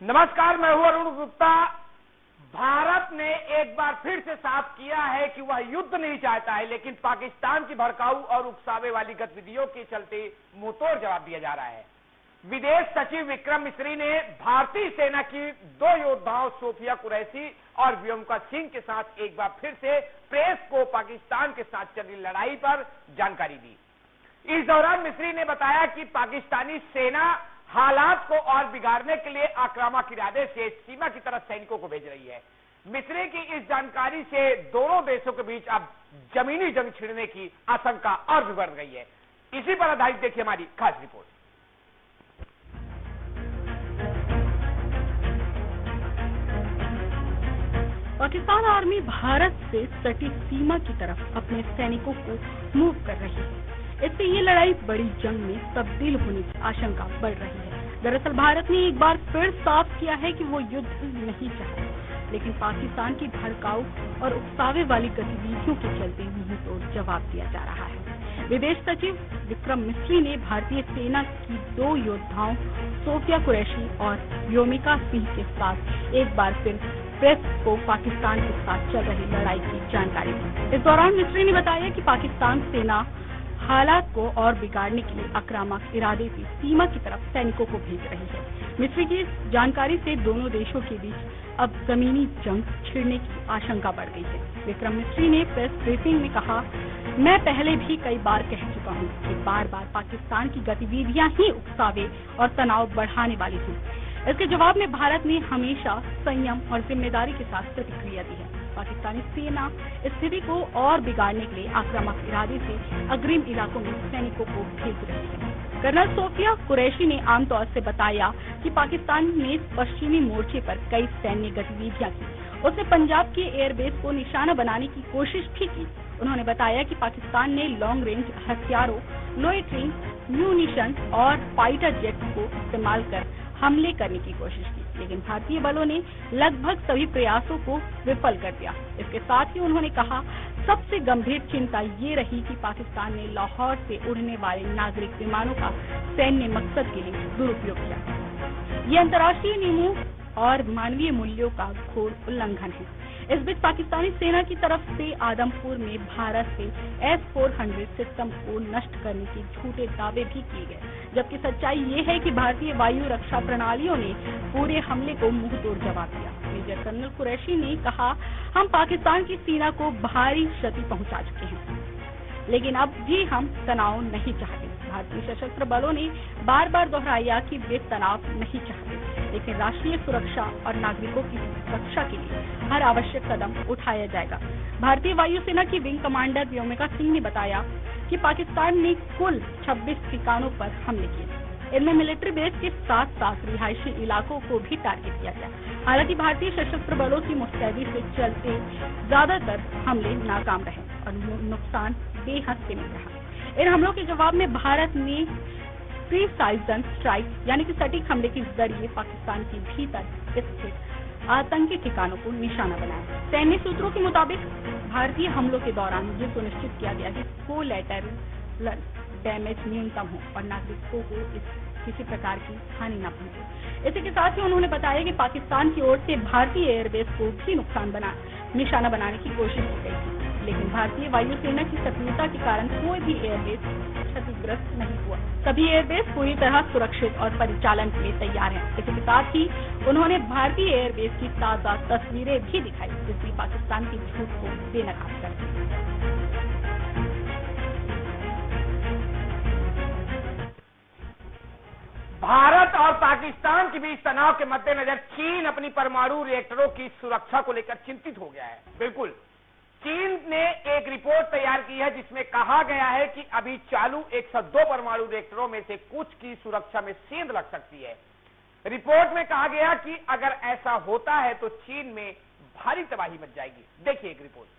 नमस्कार, मैं हूं अरुण गुप्ता। भारत ने एक बार फिर से साफ किया है कि वह युद्ध नहीं चाहता है, लेकिन पाकिस्तान की भड़काऊ और उकसावे वाली गतिविधियों के चलते मुंहतोड़ जवाब दिया जा रहा है। विदेश सचिव विक्रम मिस्री ने भारतीय सेना की 2 योद्धाओं सोफिया कुरैशी और व्योमिका सिंह के साथ एक बार फिर से प्रेस को पाकिस्तान के साथ चल रही लड़ाई पर जानकारी दी। इस दौरान मिस्री ने बताया कि पाकिस्तानी सेना हालात को और बिगाड़ने के लिए आक्रामक इरादे से सीमा की तरफ सैनिकों को भेज रही है। मिस्री की इस जानकारी से दोनों देशों के बीच अब जमीनी जंग छिड़ने की आशंका और भी बढ़ गई है। इसी पर आधारित देखिए हमारी खास रिपोर्ट। पाकिस्तान आर्मी भारत से सटी सीमा की तरफ अपने सैनिकों को मूव कर रही है। इससे ये लड़ाई बड़ी जंग में तब्दील होने की आशंका बढ़ रही है। दरअसल भारत ने एक बार फिर साफ किया है कि वो युद्ध नहीं चाहता, लेकिन पाकिस्तान की भड़काऊ और उकसावे वाली गतिविधियों के चलते मुंहतोड़ जवाब दिया जा रहा है। विदेश सचिव विक्रम मिस्री ने भारतीय सेना की 2 योद्धाओं सोफिया कुरैशी और व्योमिका सिंह के साथ एक बार फिर प्रेस को पाकिस्तान के साथ चल रही लड़ाई की जानकारी दी। इस दौरान मिस्री ने बताया कि पाकिस्तान सेना हालात को और बिगाड़ने के लिए आक्रामक इरादे से सीमा की तरफ सैनिकों को भेज रही है। मिस्री की इस जानकारी से दोनों देशों के बीच अब जमीनी जंग छिड़ने की आशंका बढ़ गई है। विक्रम मिस्री ने प्रेस ब्रीफिंग में कहा, मैं पहले भी कई बार कह चुका हूं कि बार बार पाकिस्तान की गतिविधियां ही उकसावे और तनाव बढ़ाने वाली थी। इसके जवाब में भारत ने हमेशा संयम और जिम्मेदारी के साथ प्रतिक्रिया दी है। पाकिस्तानी सेना स्थिति को और बिगाड़ने के लिए आक्रामक इरादे से अग्रिम इलाकों में सैनिकों को भेज रही है। कर्नल सोफिया कुरैशी ने आमतौर से बताया कि पाकिस्तान ने पश्चिमी मोर्चे पर कई सैन्य गतिविधियां की। उसने पंजाब के एयरबेस को निशाना बनाने की कोशिश भी की। उन्होंने बताया कि पाकिस्तान ने लॉन्ग रेंज हथियारों, लोइटरिंग म्यूनिशन और फाइटर जेट को इस्तेमाल कर हमले करने की कोशिश की, लेकिन भारतीय बलों ने लगभग सभी प्रयासों को विफल कर दिया। इसके साथ ही उन्होंने कहा, सबसे गंभीर चिंता ये रही कि पाकिस्तान ने लाहौर से उड़ने वाले नागरिक विमानों का सैन्य मकसद के लिए दुरुपयोग किया। ये अंतर्राष्ट्रीय नियमों और मानवीय मूल्यों का घोर उल्लंघन है। इस बीच पाकिस्तानी सेना की तरफ से आदमपुर में भारत से S-400 सिस्टम को नष्ट करने के झूठे दावे भी किए गए, जबकि सच्चाई ये है कि भारतीय वायु रक्षा प्रणालियों ने पूरे हमले को मुंहतोड़ जवाब दिया। मेजर कर्नल कुरैशी ने कहा, हम पाकिस्तान की सेना को भारी क्षति पहुंचा चुके हैं, लेकिन अब भी हम तनाव नहीं चाहते। भारतीय सशस्त्र बलों ने बार बार दोहराया कि वे तनाव नहीं चाहते, लेकिन राष्ट्रीय सुरक्षा और नागरिकों की सुरक्षा के लिए हर आवश्यक कदम उठाया जाएगा। भारतीय वायुसेना की विंग कमांडर व्योमिका सिंह ने बताया कि पाकिस्तान ने कुल 26 ठिकानों पर हमले किए। इनमें मिलिट्री बेस के साथ-साथ रिहायशी इलाकों को भी टारगेट किया गया। हालांकि भारतीय सशस्त्र बलों की मुस्तैदी से चलते ज्यादातर हमले नाकाम रहे और नुकसान बेहद सीमित रहा। इन हमलों के जवाब में भारत ने प्रीसाइजन स्ट्राइक यानी कि सटीक हमले के जरिए पाकिस्तान के भीतर स्थित आतंकी ठिकानों को निशाना बनाया। सैन्य सूत्रों के मुताबिक भारतीय हमलों के दौरान ये सुनिश्चित किया गया कि कोलैटरल डैमेज न्यूनतम हो और नागरिकों को किसी प्रकार की हानि न पहुंचे। इसी के साथ ही उन्होंने बताया कि पाकिस्तान की ओर से भारतीय एयरबेस को भी निशाना बनाने की कोशिश की गई थी, लेकिन भारतीय वायुसेना की सक्रियता के कारण कोई भी एयरबेस क्षतिग्रस्त नहीं हुआ। सभी एयरबेस पूरी तरह सुरक्षित और परिचालन के लिए तैयार हैं। इसी के साथ ही उन्होंने भारतीय एयरबेस की ताजा तस्वीरें भी दिखाई, जिसने पाकिस्तान की झूठ को बेनकाब कर दिया। भारत और पाकिस्तान के बीच तनाव के मद्देनजर चीन अपनी परमाणु रिएक्टरों की सुरक्षा को लेकर चिंतित हो गया है। बिल्कुल, चीन ने एक रिपोर्ट तैयार की है जिसमें कहा गया है कि अभी चालू 102 परमाणु रिएक्टरों में से कुछ की सुरक्षा में सेंध लग सकती है। रिपोर्ट में कहा गया कि अगर ऐसा होता है तो चीन में भारी तबाही मच जाएगी। देखिए एक रिपोर्ट।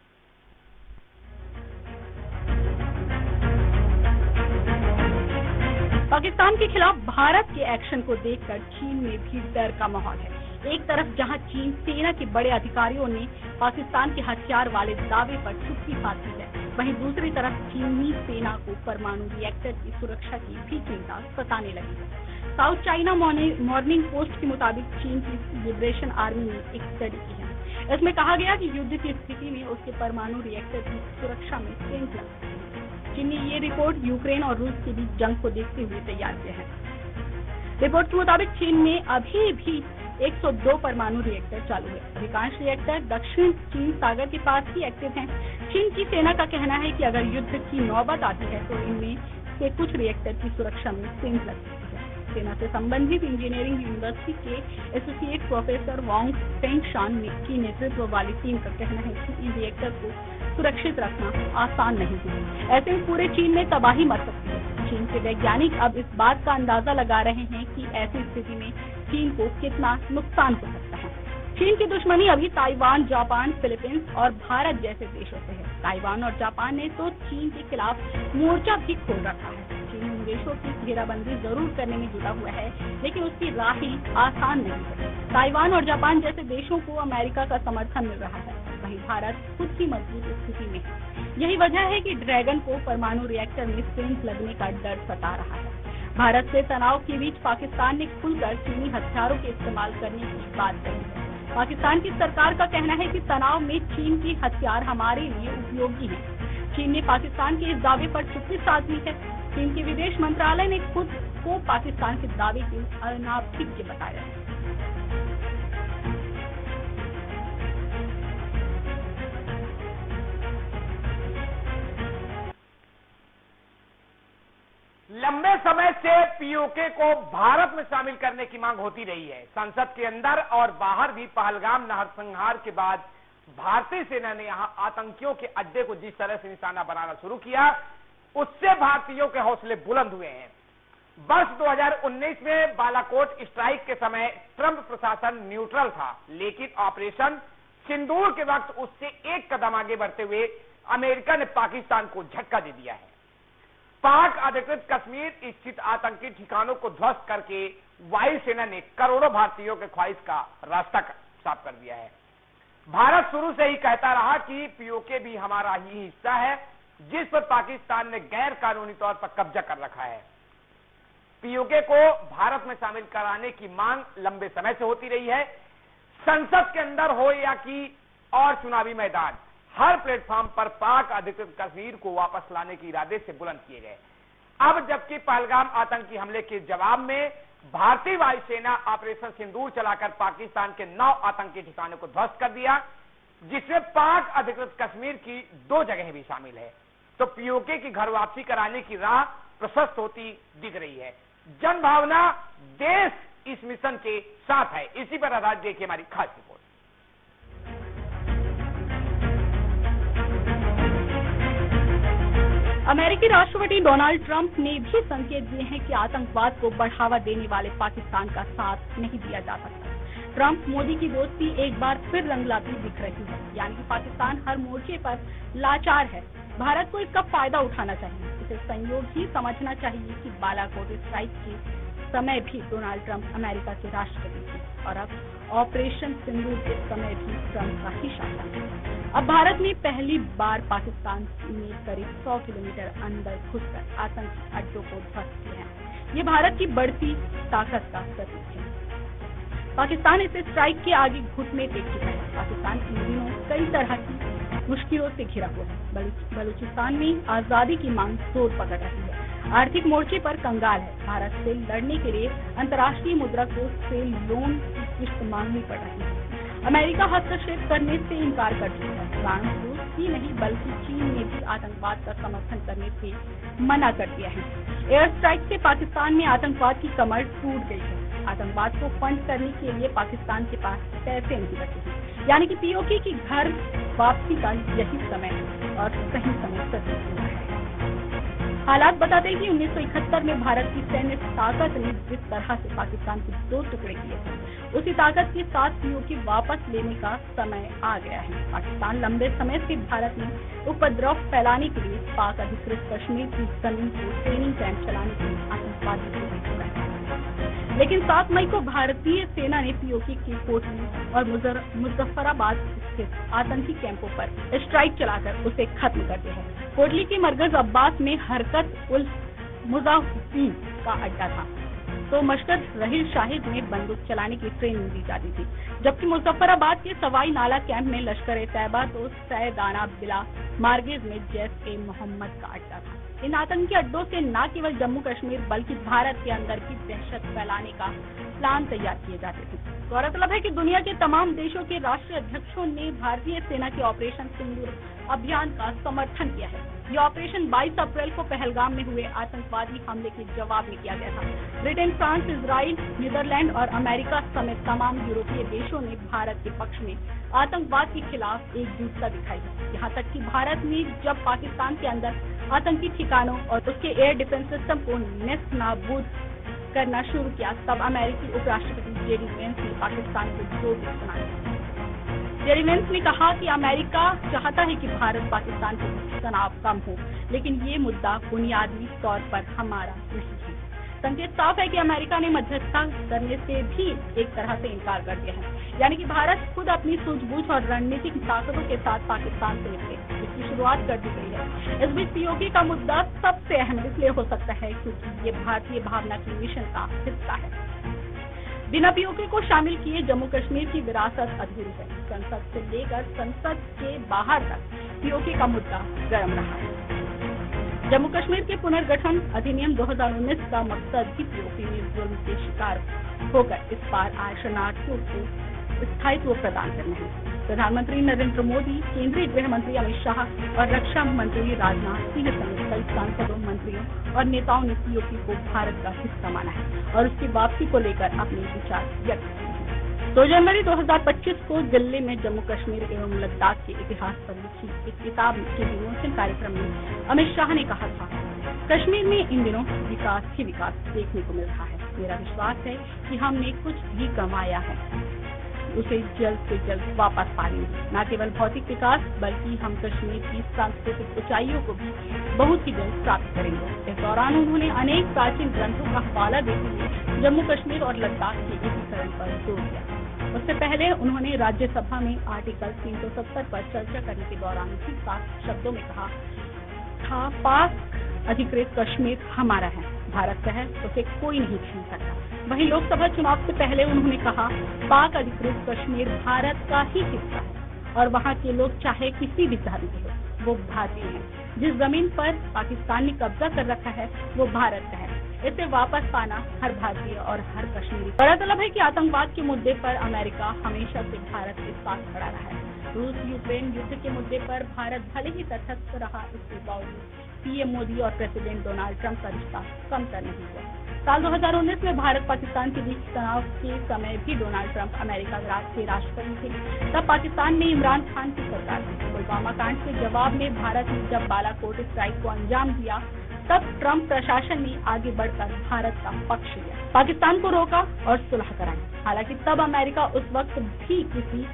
पाकिस्तान के खिलाफ भारत के एक्शन को देखकर चीन में भी डर का माहौल है। एक तरफ जहां चीन सेना के बड़े अधिकारियों ने पाकिस्तान के हथियार वाले दावे पर चुप्पी साधी है, वहीं दूसरी तरफ चीनी सेना को परमाणु रिएक्टर की सुरक्षा की भी चिंता सताने लगी है। साउथ चाइना मॉर्निंग पोस्ट के मुताबिक चीन की लिबरेशन आर्मी ने एक स्टडी की है। इसमें कहा गया कि युद्ध की स्थिति में उसके परमाणु रिएक्टर की सुरक्षा में सेंस लग सकती है। चीन ने ये रिपोर्ट यूक्रेन और रूस के बीच जंग को देखते हुए तैयार किया है। रिपोर्ट के मुताबिक चीन में अभी भी 102 परमाणु रिएक्टर चालू है। अधिकांश रिएक्टर दक्षिण चीन सागर के पास ही एक्टिव हैं। चीन की सेना का कहना है कि अगर युद्ध की नौबत आती है तो इनमें से कुछ रिएक्टर की सुरक्षा में सेंस लग सकती है। सेना से संबंधित इंजीनियरिंग यूनिवर्सिटी के एसोसिएट प्रोफेसर वांग फेंगशान की नेतृत्व वाली टीम का कहना है कि इन रिएक्टर को सुरक्षित रखना आसान नहीं है। ऐसे में पूरे चीन में तबाही मच सकती है। चीन के वैज्ञानिक अब इस बात का अंदाजा लगा रहे हैं कि ऐसी स्थिति में चीन को कितना नुकसान हो सकता है। चीन की दुश्मनी अभी ताइवान, जापान, फिलीपींस और भारत जैसे देशों से है। ताइवान और जापान ने तो चीन के खिलाफ मोर्चा भी खोल रखा है। चीन उन देशों की घेराबंदी जरूर करने में जुटा हुआ है, लेकिन उसकी राहें आसान नहीं है। ताइवान और जापान जैसे देशों को अमेरिका का समर्थन मिल रहा है, वहीं भारत खुद की मजबूत स्थिति में है। यही वजह है कि ड्रैगन को परमाणु रिएक्टर में सेंस लगने का डर सता रहा है। भारत से तनाव के बीच पाकिस्तान ने खुलकर चीनी हथियारों के इस्तेमाल करने की बात कही है। पाकिस्तान की सरकार का कहना है कि तनाव में चीन के हथियार हमारे लिए उपयोगी हैं। चीन ने पाकिस्तान के इस दावे पर चुप्पी साध ली है। चीन के विदेश मंत्रालय ने खुद को पाकिस्तान के दावे के अनावश्यक बताया है। लंबे समय से पीओके को भारत में शामिल करने की मांग होती रही है। संसद के अंदर और बाहर भी पहलगाम नरसंहार के बाद भारतीय सेना ने यहां आतंकियों के अड्डे को जिस तरह से निशाना बनाना शुरू किया, उससे भारतीयों के हौसले बुलंद हुए हैं। वर्ष 2019 में बालाकोट स्ट्राइक के समय ट्रंप प्रशासन न्यूट्रल था, लेकिन ऑपरेशन सिंदूर के वक्त उससे एक कदम आगे बढ़ते हुए अमेरिका ने पाकिस्तान को झटका दे दिया है। पाक अधिकृत कश्मीर स्थित आतंकी ठिकानों को ध्वस्त करके वायुसेना ने करोड़ों भारतीयों के ख्वाहिश का रास्ता साफ कर दिया है। भारत शुरू से ही कहता रहा कि पीओके भी हमारा ही हिस्सा है, जिस पर पाकिस्तान ने गैर कानूनी तौर पर कब्जा कर रखा है। पीओके को भारत में शामिल कराने की मांग लंबे समय से होती रही है। संसद के अंदर हो या कि और चुनावी मैदान, हर प्लेटफॉर्म पर पाक अधिकृत कश्मीर को वापस लाने के इरादे से बुलंद किए गए। अब जबकि पहलगाम आतंकी हमले के जवाब में भारतीय वायुसेना ऑपरेशन सिंदूर चलाकर पाकिस्तान के 9 आतंकी ठिकानों को ध्वस्त कर दिया, जिसमें पाक अधिकृत कश्मीर की 2 जगहें भी शामिल है, तो पीओके की घर वापसी कराने की राह प्रशस्त होती दिख रही है। जन भावना देश इस मिशन के साथ है। इसी पर आधारित देखिए हमारी खास रिपोर्ट। अमेरिकी राष्ट्रपति डोनाल्ड ट्रंप ने भी संकेत दिए हैं कि आतंकवाद को बढ़ावा देने वाले पाकिस्तान का साथ नहीं दिया जा सकता। ट्रंप मोदी की दोस्ती एक बार फिर रंगलाती दिख रही है, यानी कि पाकिस्तान हर मोर्चे पर लाचार है। भारत को इसका फायदा उठाना चाहिए। इसे संयोग ही समझना चाहिए कि बालाकोट स्ट्राइक के समय भी डोनाल्ड ट्रंप अमेरिका के राष्ट्रपति थे और अब ऑपरेशन सिंदूर के समय भी ट्रंप का ही शासन है। अब भारत ने पहली बार पाकिस्तान में करीब 100 किलोमीटर अंदर घुसकर आतंकी अड्डों को ध्वस्त किया है। ये भारत की बढ़ती ताकत का प्रतीक है। पाकिस्तान इस स्ट्राइक के आगे घुटने टेक चुका है। पाकिस्तान इन दिनों कई तरह की मुश्किलों से घिरा हुआ है। बलूचिस्तान में आजादी की मांग जोर पकड़ रही है। आर्थिक मोर्चे पर कंगाल है। भारत से लड़ने के लिए अंतर्राष्ट्रीय मुद्रा कोष से लोन की किस्त मांगनी पड़ रही है। अमेरिका हस्तक्षेप करने से इनकार कर चुका है। फ्रांस, रूस ही नहीं बल्कि चीन ने भी आतंकवाद का समर्थन करने से मना कर दिया है। एयर स्ट्राइक से पाकिस्तान में आतंकवाद की कमर टूट गई है। आतंकवाद को फंड करने के लिए पाकिस्तान के पास पैसे नहीं बचे हैं, यानी कि पीओके की घर वापसी का यही समय है और सही समय प्रतीत हुआ है। हालात बताते हैं कि 1971 में भारत की सैन्य ताकत ने जिस तरह से पाकिस्तान के 2 टुकड़े किए थे, उसी ताकत के साथ पीओके वापस लेने का समय आ गया है। पाकिस्तान लंबे समय से भारत में उपद्रव फैलाने के लिए पाक अधिकृत कश्मीर की जमीन को ट्रेनिंग कैंप चलाने के लिए आतंकवादी को भेज रहा है। लेकिन 7 मई को भारतीय सेना ने पीओके की कोटली और मुजफ्फराबाद स्थित आतंकी कैंपों पर स्ट्राइक चलाकर उसे खत्म कर दिया है। कोटली के मरकज अब्बास में हरकत उल मुजाहिदीन का अड्डा था। तो मशकद रहील शाहिद में बंदूक चलाने की ट्रेनिंग दी जाती थी, जबकि मुजफ्फराबाद के सवाई नाला कैंप में लश्कर-ए-तैयबा तो सैयदाना बिला मार्गेज में जैश-ए-मोहम्मद का अड्डा था। इन आतंकी अड्डों से न केवल जम्मू कश्मीर बल्कि भारत के अंदर भी दहशत फैलाने का प्लान तैयार किए जाते थे। गौरतलब है कि दुनिया के तमाम देशों के राष्ट्रीय अध्यक्षों ने भारतीय सेना के ऑपरेशन सिंदूर अभियान का समर्थन किया है। यह ऑपरेशन 22 अप्रैल को पहलगाम में हुए आतंकवादी हमले के जवाब में किया गया था। ब्रिटेन, फ्रांस, इजराइल, नीदरलैंड और अमेरिका समेत तमाम यूरोपीय देशों ने भारत के पक्ष में आतंकवाद के खिलाफ एकजुटता दिखाई है। यहाँ तक कि भारत ने जब पाकिस्तान के अंदर आतंकी ठिकानों और उसके एयर डिफेंस सिस्टम को नेस्त नाबूद करना शुरू किया, तब अमेरिकी उपराष्ट्रपति जेडी वेंस ने पाकिस्तान को दो देश बना दिया। जेडी वेंस ने कहा कि अमेरिका चाहता है कि भारत पाकिस्तान के बीच तनाव कम हो, लेकिन ये मुद्दा बुनियादी तौर पर हमारा नहीं है। संकेत साफ है कि अमेरिका ने मध्यस्थता करने से भी एक तरह से इनकार कर दिया है, यानी कि भारत खुद अपनी सूझबूझ और रणनीतिक ताकतों के साथ पाकिस्तान से निपटे, इसकी शुरुआत कर दी गई है। इस बीच पीओके का मुद्दा सबसे अहम इसलिए हो सकता है क्योंकि ये भारतीय भावना की मिशन का हिस्सा है। बिना पीओके को शामिल किए जम्मू कश्मीर की विरासत अधूरी है। संसद से लेकर संसद के बाहर तक पीओके का मुद्दा गर्म रहा है। जम्मू कश्मीर के पुनर्गठन अधिनियम 2019 का मकसद भी पीओके में जुल्म के शिकार होकर इस बार आए शरणार्थियों को स्थायित्व प्रदान करना है। प्रधानमंत्री नरेंद्र मोदी, केंद्रीय गृह मंत्री अमित शाह और रक्षा मंत्री राजनाथ सिंह समेत कई सांसदों, मंत्रियों और नेताओं ने पीओके को भारत का हिस्सा माना है और उसकी वापसी को लेकर अपने विचार व्यक्त किए हैं। 2 जनवरी 2025 को दिल्ली में जम्मू कश्मीर एवं लद्दाख के इतिहास पर लिखी एक किताब के विमोचन कार्यक्रम में अमित शाह ने कहा था, कश्मीर में इन दिनों विकास ही विकास देखने को मिल रहा है। मेरा विश्वास है कि हमने कुछ भी गंवाया है उसे जल्द से जल्द वापस पा लेंगे। न केवल भौतिक विकास बल्कि हम कश्मीर की सांस्कृतिक ऊंचाइयों को भी बहुत ही जल्द प्राप्त करेंगे। इस दौरान उन्होंने अनेक प्राचीन ग्रंथों का हवाला देते हुए जम्मू कश्मीर और लद्दाख के एकीकरण पर जोर दिया। उससे पहले उन्होंने राज्यसभा में आर्टिकल 370 पर चर्चा करने के दौरान भी साफ शब्दों में कहा था, पाक अधिकृत कश्मीर हमारा है, भारत का है, उसे कोई नहीं छीन सकता। वहीं लोकसभा चुनाव से पहले उन्होंने कहा, पाक अधिकृत कश्मीर भारत का ही हिस्सा है और वहां के लोग चाहे किसी भी धर्म के हो, वो भारतीय हैं। जिस जमीन पर पाकिस्तान ने कब्जा कर रखा है वो भारत का है, इसे वापस पाना हर भारतीय और हर कश्मीरी। गौरतलब है कि आतंकवाद के मुद्दे पर अमेरिका हमेशा से भारत के साथ खड़ा रहा है। रूस यूक्रेन युद्ध के मुद्दे पर भारत भले ही तटस्थ रहा, इसके बावजूद पीएम मोदी और प्रेसिडेंट डोनाल्ड ट्रंप का रिश्ता कमतर नहीं हुआ। साल 2019 में भारत पाकिस्तान के बीच तनाव के समय भी डोनाल्ड ट्रंप अमेरिका के राष्ट्रपति थे। तब पाकिस्तान में इमरान खान की सरकार थी। पुलवामा कांड के जवाब में भारत ने जब बालाकोट स्ट्राइक को अंजाम दिया, तब ट्रंप प्रशासन ने आगे बढ़कर भारत का पक्ष लिया, पाकिस्तान को रोका और सुलह कराई। हालांकि तब अमेरिका उस वक्त भी किसी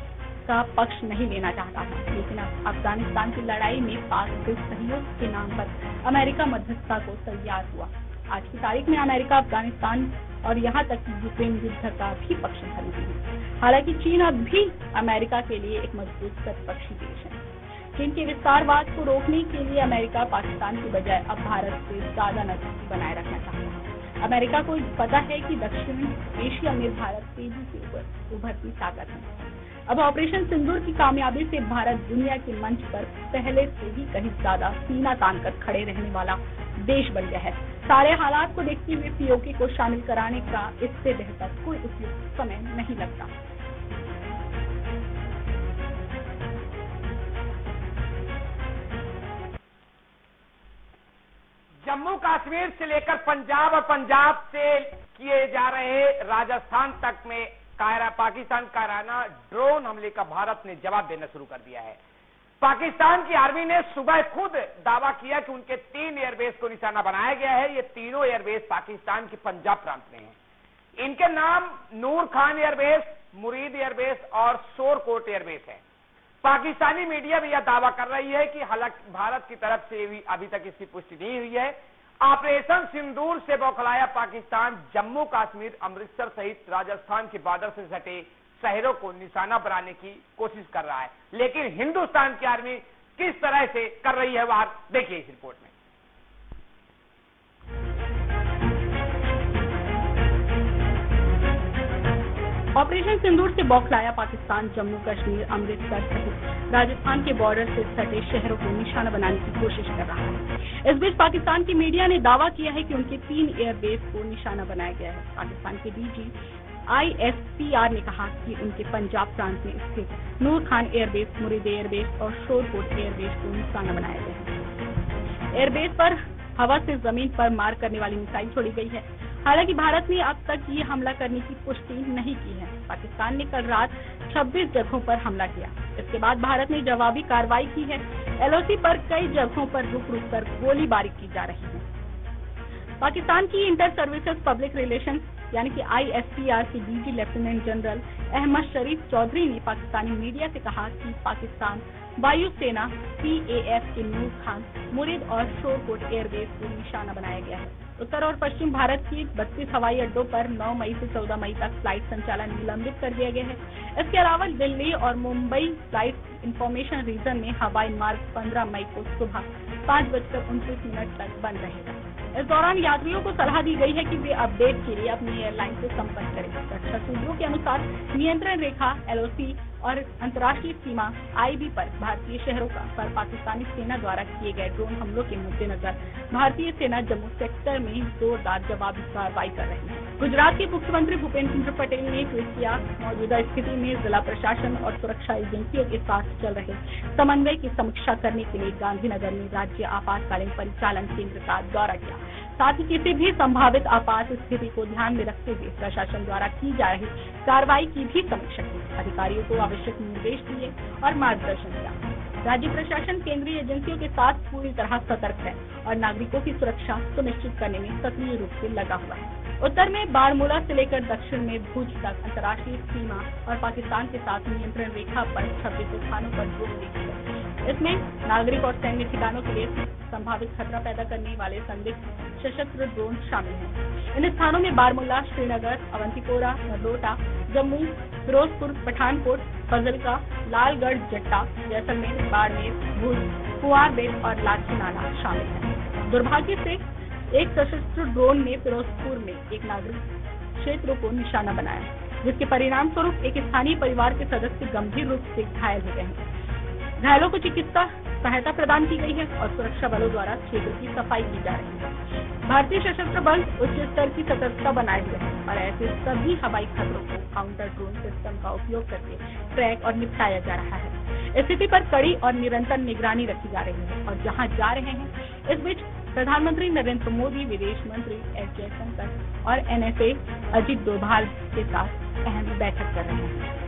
का पक्ष नहीं लेना चाहता था, लेकिन अब अफगानिस्तान की लड़ाई में पाक के सहयोग के नाम पर अमेरिका मध्यस्थता को तैयार हुआ। आज की तारीख में अमेरिका अफगानिस्तान और यहाँ तक कि यूक्रेन युद्ध का भी पक्षधर नहीं है। हालांकि चीन अब भी अमेरिका के लिए एक मजबूत प्रतिपक्षी देश है। चीन के विस्तारवाद को रोकने के लिए अमेरिका पाकिस्तान की बजाय अब भारत से ज्यादा नजदीकी बनाए रखना चाहता है। अमेरिका को पता है कि दक्षिण एशिया में भारत तेजी से उभरती ताकत है। अब ऑपरेशन सिंदूर की कामयाबी से भारत दुनिया के मंच पर पहले से ही कहीं ज्यादा सीना तान कर खड़े रहने वाला देश बन गया है। सारे हालात को देखते हुए पीओके को शामिल कराने का इससे बेहतर कोई उपयुक्त समय नहीं लगता। जम्मू कश्मीर से लेकर पंजाब और पंजाब से किए जा रहे राजस्थान तक में पाकिस्तान कायराना ड्रोन हमले का भारत ने जवाब देना शुरू कर दिया है। पाकिस्तान की आर्मी ने सुबह खुद दावा किया कि उनके 3 एयरबेस को निशाना बनाया गया है। ये तीनों एयरबेस पाकिस्तान के पंजाब प्रांत में हैं। इनके नाम नूर खान एयरबेस, मुरीद एयरबेस और सोरकोट एयरबेस है। पाकिस्तानी मीडिया भी यह दावा कर रही है कि हालांकि भारत की तरफ से भी अभी तक इसकी पुष्टि नहीं हुई है। ऑपरेशन सिंदूर से बौखलाया पाकिस्तान जम्मू कश्मीर, अमृतसर सहित राजस्थान के बॉर्डर से सटे शहरों को निशाना बनाने की कोशिश कर रहा है। लेकिन हिंदुस्तान की आर्मी किस तरह से कर रही है वह देखिए इस रिपोर्ट में। ऑपरेशन सिंदूर से बौखलाया पाकिस्तान जम्मू कश्मीर, अमृतसर सहित राजस्थान के बॉर्डर से सटे शहरों को निशाना बनाने की कोशिश कर रहा है। इस बीच पाकिस्तान की मीडिया ने दावा किया है कि उनके 3 एयरबेस को निशाना बनाया गया है। पाकिस्तान के डीजी ISPR ने कहा कि उनके पंजाब प्रांत में स्थित नूर खान एयरबेस, मुरीद एयरबेस और शोरकोट एयरबेस को निशाना बनाया गया है। एयरबेस पर हवा से जमीन पर मार करने वाली मिसाइल छोड़ी गई है। हालांकि भारत ने अब तक ये हमला करने की पुष्टि नहीं की है। पाकिस्तान ने कल रात 26 जगहों पर हमला किया। इसके बाद भारत ने जवाबी कार्रवाई की है। LOC पर कई जगहों पर रुक रुक कर गोलीबारी की जा रही है। पाकिस्तान की इंटर सर्विसेज पब्लिक रिलेशंस यानी कि ISPR के DG लेफ्टिनेंट जनरल अहमद शरीफ चौधरी ने पाकिस्तानी मीडिया से कहा कि पाकिस्तान वायुसेना PAF के नूर खान, मुरीद और शोरकोट एयरबेस को निशाना बनाया गया है। उत्तर और पश्चिम भारत के 32 हवाई अड्डों पर 9 मई से 14 मई तक फ्लाइट संचालन निलंबित कर दिया गया है। इसके अलावा दिल्ली और मुंबई फ्लाइट इंफॉर्मेशन रीजन में हवाई मार्ग 15 मई को सुबह 5:29 तक बंद रहेगा। इस दौरान यात्रियों को सलाह दी गई है कि वे अपडेट के लिए अपनी एयरलाइन से संपर्क करें। सुरक्षा सूत्रों के अनुसार नियंत्रण रेखा, LOC और अंतर्राष्ट्रीय सीमा IB पर भारतीय शहरों पर पाकिस्तानी सेना द्वारा किए गए ड्रोन हमलों के मद्देनजर भारतीय सेना जम्मू सेक्टर में जोरदार जवाबी कार्रवाई कर रही है। गुजरात के मुख्यमंत्री भूपेंद्र पटेल ने ट्वीट किया, मौजूदा स्थिति में जिला प्रशासन और सुरक्षा एजेंसियों के साथ चल रहे समन्वय की समीक्षा करने के लिए गांधीनगर में राज्य आपातकालीन परिचालन केंद्र का दौरा किया। साथ ही किसी भी संभावित आपात स्थिति को ध्यान में रखते हुए प्रशासन द्वारा की जा रही कार्रवाई की भी समीक्षा की। अधिकारियों को आवश्यक निर्देश दिए और मार्गदर्शन किया। राज्य प्रशासन केंद्रीय एजेंसियों के साथ पूरी तरह सतर्क है और नागरिकों की सुरक्षा सुनिश्चित करने में सक्रिय रूप से लगा हुआ है। उत्तर में बारामूला से लेकर दक्षिण में भुज तक अंतर्राष्ट्रीय सीमा और पाकिस्तान के साथ नियंत्रण रेखा पर 26 स्थानों पर ड्रोन देखे गए। इसमें नागरिक और सैन्य ठिकानों के लिए संभावित खतरा पैदा करने वाले संदिग्ध सशस्त्र ड्रोन शामिल हैं। इन स्थानों में बारामूला, श्रीनगर, अवंतीपोरा, नगरोटा, जम्मू, फिरोजपुर, पठानकोट, फजलका, लालगढ़, जट्टा, जैसलमेर, बाड़मेर, भुज, कुंवारबेल और लाचीनाला शामिल हैं। दुर्भाग्य से एक सशस्त्र ड्रोन ने फिरोजपुर में एक नागरिक क्षेत्र को निशाना बनाया, जिसके परिणाम स्वरूप एक स्थानीय परिवार के सदस्य गंभीर रूप से घायल हो गए हैं। घायलों को चिकित्सा सहायता प्रदान की गई है और सुरक्षा बलों द्वारा क्षेत्र की सफाई की जा रही है। भारतीय सशस्त्र बल उच्च स्तर की सतर्कता बनाए हुए हैं और ऐसे सभी हवाई खतरों को काउंटर ड्रोन सिस्टम का उपयोग करके ट्रैक और निपटाया जा रहा है। स्थिति पर कड़ी और निरंतर निगरानी रखी जा रही है और जहां जा रहे हैं। इस बीच प्रधानमंत्री नरेंद्र मोदी विदेश मंत्री S. जयशंकर और NSA अजित डोभाल के साथ अहम बैठक कर रहे हैं।